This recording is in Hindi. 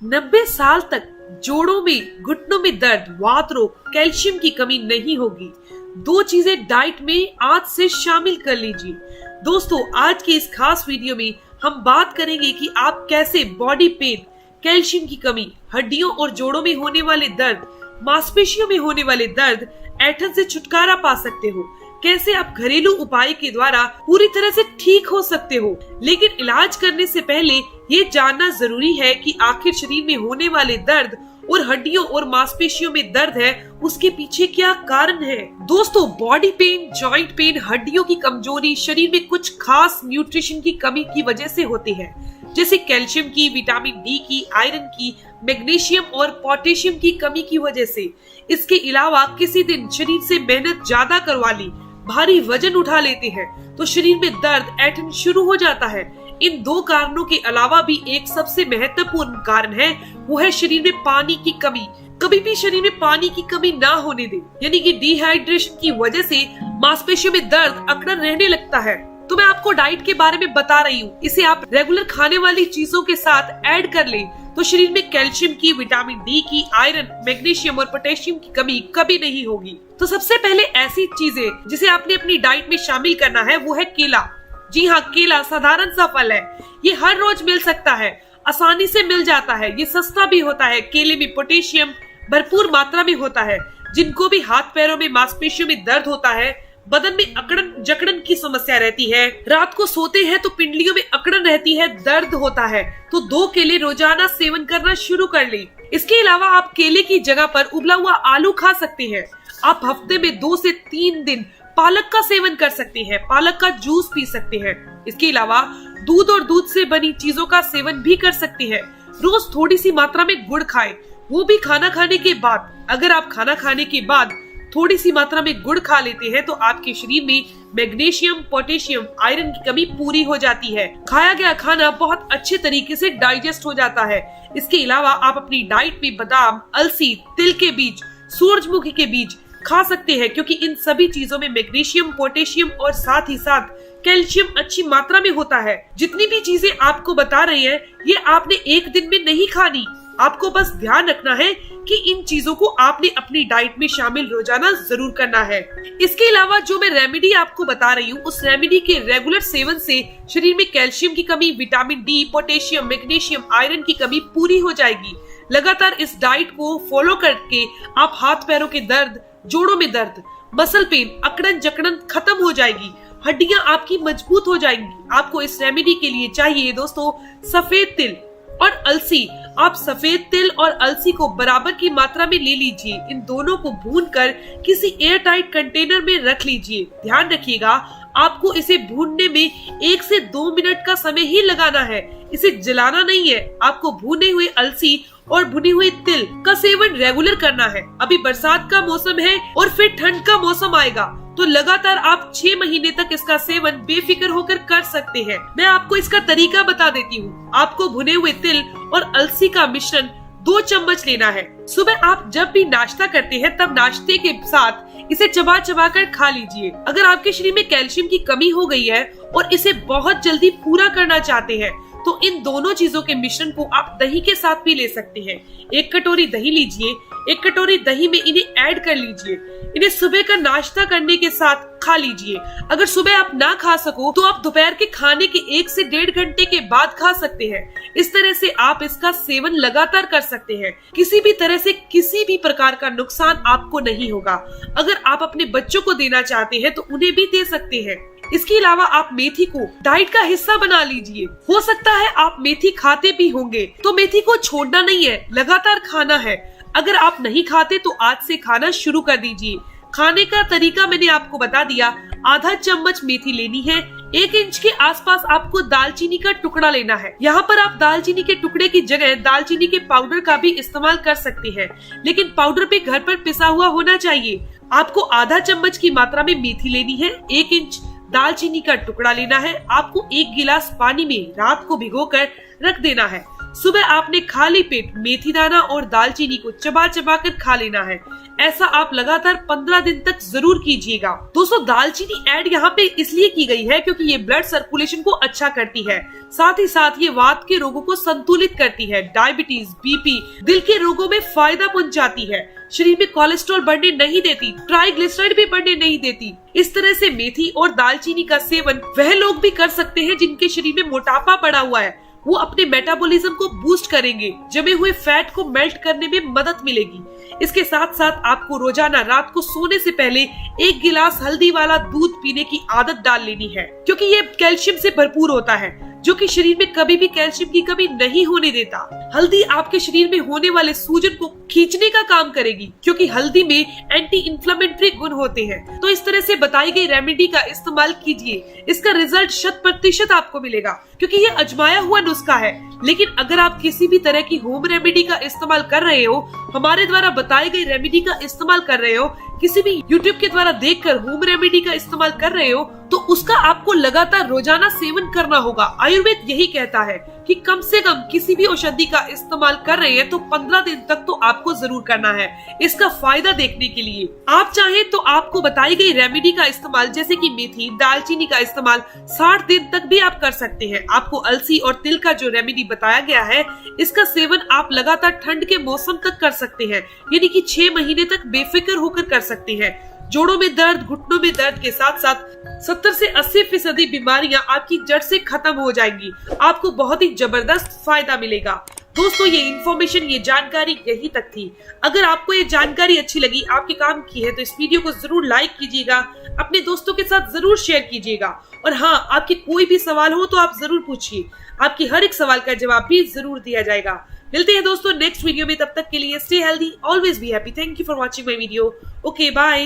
90 साल तक जोड़ों में, घुटनों में दर्द, वात रोग, कैल्शियम की कमी नहीं होगी। दो चीजें डाइट में आज से शामिल कर लीजिए। दोस्तों, आज की इस खास वीडियो में हम बात करेंगे कि आप कैसे बॉडी पेन, कैल्शियम की कमी, हड्डियों और जोड़ों में होने वाले दर्द, मांसपेशियों में होने वाले दर्द, ऐंठन से छुटकारा पा सकते हो। कैसे आप घरेलू उपाय के द्वारा पूरी तरह से ठीक हो सकते हो। लेकिन इलाज करने से पहले ये जानना जरूरी है कि आखिर शरीर में होने वाले दर्द और हड्डियों और मांसपेशियों में दर्द है, उसके पीछे क्या कारण है। दोस्तों, बॉडी पेन, जॉइंट पेन, हड्डियों की कमजोरी शरीर में कुछ खास न्यूट्रिशन की कमी की वजह से होते हैं, जैसे कैल्शियम की, विटामिन डी की, आयरन की, मैग्नीशियम और पोटेशियम की कमी की वजह से। इसके अलावा किसी दिन शरीर से मेहनत ज्यादा करवा ली, भारी वजन उठा लेते हैं तो शरीर में दर्द, ऐंठन शुरू हो जाता है। इन दो कारणों के अलावा भी एक सबसे महत्वपूर्ण कारण है, वो है शरीर में पानी की कमी। कभी भी शरीर में पानी की कमी ना होने दे, यानी कि डिहाइड्रेशन की वजह से मांसपेशियों में दर्द, अकड़न रहने लगता है। तो मैं आपको डाइट के बारे में बता रही हूँ, इसे आप रेगुलर खाने वाली चीजों के साथ ऐड कर लें तो शरीर में कैल्शियम की, विटामिन डी की, आयरन, मैग्नीशियम और पोटेशियम की कमी कभी नहीं होगी। तो सबसे पहले ऐसी चीजें जिसे आपने अपनी डाइट में शामिल करना है वो है केला। जी हाँ, केला साधारण सा फल है, ये हर रोज मिल सकता है, आसानी से मिल जाता है, ये सस्ता भी होता है। केले में पोटेशियम भरपूर मात्रा में होता है। जिनको भी हाथ पैरों में, मांसपेशियों में दर्द होता है, बदन में अकड़न जकड़न की समस्या रहती है, रात को सोते हैं तो पिंडलियों में अकड़न रहती है, दर्द होता है, तो 2 केले रोजाना सेवन करना शुरू कर लें। इसके अलावा आप केले की जगह पर उबला हुआ आलू खा सकते हैं। आप हफ्ते में 2 से 3 दिन पालक का सेवन कर सकते हैं, पालक का जूस पी सकते हैं। इसके अलावा दूध और दूध से बनी चीजों का सेवन भी कर सकते हैं। रोज थोड़ी सी मात्रा में गुड़ खाएं, वो भी खाना खाने के बाद। अगर आप खाना खाने के बाद थोड़ी सी मात्रा में गुड़ खा लेते हैं तो आपके शरीर में मैग्नीशियम, पोटेशियम, आयरन की कमी पूरी हो जाती है। खाया गया खाना बहुत अच्छे तरीके से डाइजेस्ट हो जाता है। इसके अलावा आप अपनी डाइट में बादाम, अलसी, तिल के बीज, सूरजमुखी के बीज खा सकते हैं, क्योंकि इन सभी चीजों में मैग्नीशियम, पोटेशियम और साथ ही साथ कैल्शियम अच्छी मात्रा में होता है। जितनी भी चीजें आपको बता रहे हैं, ये आपने एक दिन में नहीं खानी। आपको बस ध्यान रखना है कि इन चीजों को आपने अपनी डाइट में शामिल रोजाना जरूर करना है। इसके अलावा जो मैं रेमेडी आपको बता रही हूँ, उस रेमेडी के रेगुलर सेवन से शरीर में कैल्शियम की कमी, vitamin D, potassium, magnesium, iron की कमी पूरी हो जाएगी। लगातार इस डाइट को फॉलो करके आप हाथ पैरों के दर्द, जोड़ों में दर्द, मसल पेन, अकड़न जकड़न खत्म हो जाएगी, हड्डियां आपकी मजबूत हो जाएंगी। आपको इस रेमेडी के लिए चाहिए दोस्तों सफेद तिल और अलसी। आप सफेद तिल और अलसी को बराबर की मात्रा में ले लीजिए। इन दोनों को भूनकर किसी एयर टाइट कंटेनर में रख लीजिए। ध्यान रखिएगा, आपको इसे भूनने में 1 से 2 मिनट का समय ही लगाना है, इसे जलाना नहीं है। आपको भुने हुए अलसी और भुनी हुई तिल का सेवन रेगुलर करना है। अभी बरसात का मौसम है और फिर ठंड का मौसम आएगा, तो लगातार आप 6 महीने तक इसका सेवन बेफिक्र होकर कर सकते हैं। मैं आपको इसका तरीका बता देती हूँ। आपको भुने हुए तिल और अलसी का मिश्रण 2 चम्मच लेना है। सुबह आप जब भी नाश्ता करते हैं तब नाश्ते के साथ इसे चबा चबा कर खा लीजिए। अगर आपके शरीर में कैल्शियम की कमी हो गई है और इसे बहुत जल्दी पूरा करना चाहते हैं तो इन दोनों चीजों के मिश्रण को आप दही के साथ भी ले सकते हैं। 1 कटोरी दही लीजिए, 1 कटोरी दही में इन्हें ऐड कर लीजिए। इन्हें सुबह का नाश्ता करने के साथ खा लीजिए। अगर सुबह आप ना खा सको तो आप दोपहर के खाने के 1 से 1.5 घंटे के बाद खा सकते हैं। इस तरह से आप इसका सेवन लगातार कर सकते हैं। किसी भी तरह से किसी भी प्रकार का नुकसान आपको नहीं होगा। अगर आप अपने बच्चों को देना चाहते हैं तो उन्हें भी दे सकते हैं। इसके अलावा आप मेथी को डाइट का हिस्सा बना लीजिए। हो सकता है आप मेथी खाते भी होंगे, तो मेथी को छोड़ना नहीं है, लगातार खाना है। अगर आप नहीं खाते तो आज से खाना शुरू कर दीजिए। खाने का तरीका मैंने आपको बता दिया। आधा चम्मच मेथी लेनी है। 1 इंच के आसपास आपको दालचीनी का टुकड़ा लेना है। यहाँ पर आप दालचीनी के टुकड़े की जगह दालचीनी के पाउडर का भी इस्तेमाल कर सकते हैं, लेकिन पाउडर भी घर पर पिसा हुआ होना चाहिए। आपको आधा चम्मच की मात्रा में मेथी लेनी है। 1 इंच दालचीनी का टुकड़ा लेना है। आपको 1 गिलास पानी में रात को भिगोकर रख देना है। सुबह आपने खाली पेट मेथी दाना और दालचीनी को चबा चबा कर खा लेना है। ऐसा आप लगातार 15 दिन तक जरूर कीजिएगा। दोस्तों, दालचीनी ऐड यहाँ पे इसलिए की गई है क्योंकि ये ब्लड सर्कुलेशन को अच्छा करती है, साथ ही साथ ये वात के रोगों को संतुलित करती है, डायबिटीज, बीपी, दिल के रोगों में फायदा पहुंचाती है, शरीर में कोलेस्ट्रॉल बढ़ने नहीं देती, ट्राइग्लिसराइड भी बढ़ने नहीं देती। इस तरह से मेथी और दालचीनी का सेवन वह लोग भी कर सकते हैं जिनके शरीर में मोटापा बढ़ा हुआ है। वो अपने मेटाबॉलिज्म को बूस्ट करेंगे, जमे हुए फैट को मेल्ट करने में मदद मिलेगी। इसके साथ साथ आपको रोजाना रात को सोने से पहले 1 गिलास हल्दी वाला दूध पीने की आदत डाल लेनी है, क्योंकि ये कैल्शियम से भरपूर होता है, जो कि शरीर में कभी भी कैल्शियम की कमी नहीं होने देता। हल्दी आपके शरीर में होने वाले सूजन को खींचने का काम करेगी, क्योंकि हल्दी में एंटी इंफ्लेमेटरी गुण होते हैं। तो इस तरह से बताई गई रेमेडी का इस्तेमाल कीजिए, इसका रिजल्ट 100% आपको मिलेगा, क्योंकि ये आजमाया हुआ नुस्खा है। लेकिन अगर आप किसी भी तरह की होम रेमेडी का इस्तेमाल कर रहे हो, हमारे द्वारा बताई गई रेमेडी का इस्तेमाल कर रहे हो, किसी भी यूट्यूब के द्वारा देखकर होम रेमेडी का इस्तेमाल कर रहे हो, तो उसका आपको लगातार रोजाना सेवन करना होगा। आयुर्वेद यही कहता है कि कम से कम किसी भी औषधि का इस्तेमाल कर रहे हैं तो 15 दिन तक तो आपको जरूर करना है, इसका फायदा देखने के लिए। आप चाहें तो आपको बताई गई रेमेडी का इस्तेमाल जैसे कि मेथी, दालचीनी का इस्तेमाल 60 दिन तक भी आप कर सकते हैं। आपको अलसी और तिल का जो रेमेडी बताया गया है, इसका सेवन आप लगातार ठंड के मौसम तक कर सकते हैं, यानी कि 6 महीने तक बेफिक्र होकर कर सकते हैं। जोड़ों में दर्द, घुटनों में दर्द के साथ साथ 70 से 80% बीमारियां आपकी जड़ से खत्म हो जाएंगी। आपको बहुत ही जबरदस्त फायदा मिलेगा। दोस्तों, ये इन्फॉर्मेशन, ये जानकारी यही तक थी। अगर आपको ये जानकारी अच्छी लगी, आपके काम की है, तो इस वीडियो को जरूर लाइक कीजिएगा, अपने दोस्तों के साथ जरूर शेयर कीजिएगा। और हाँ, आपके कोई भी सवाल हो तो आप जरूर पूछिए, आपकी हर एक सवाल का जवाब भी जरूर दिया जाएगा। मिलते हैं दोस्तों नेक्स्ट वीडियो में, तब तक के लिए stay healthy, always be happy. Thank you for watching my video. Okay, bye.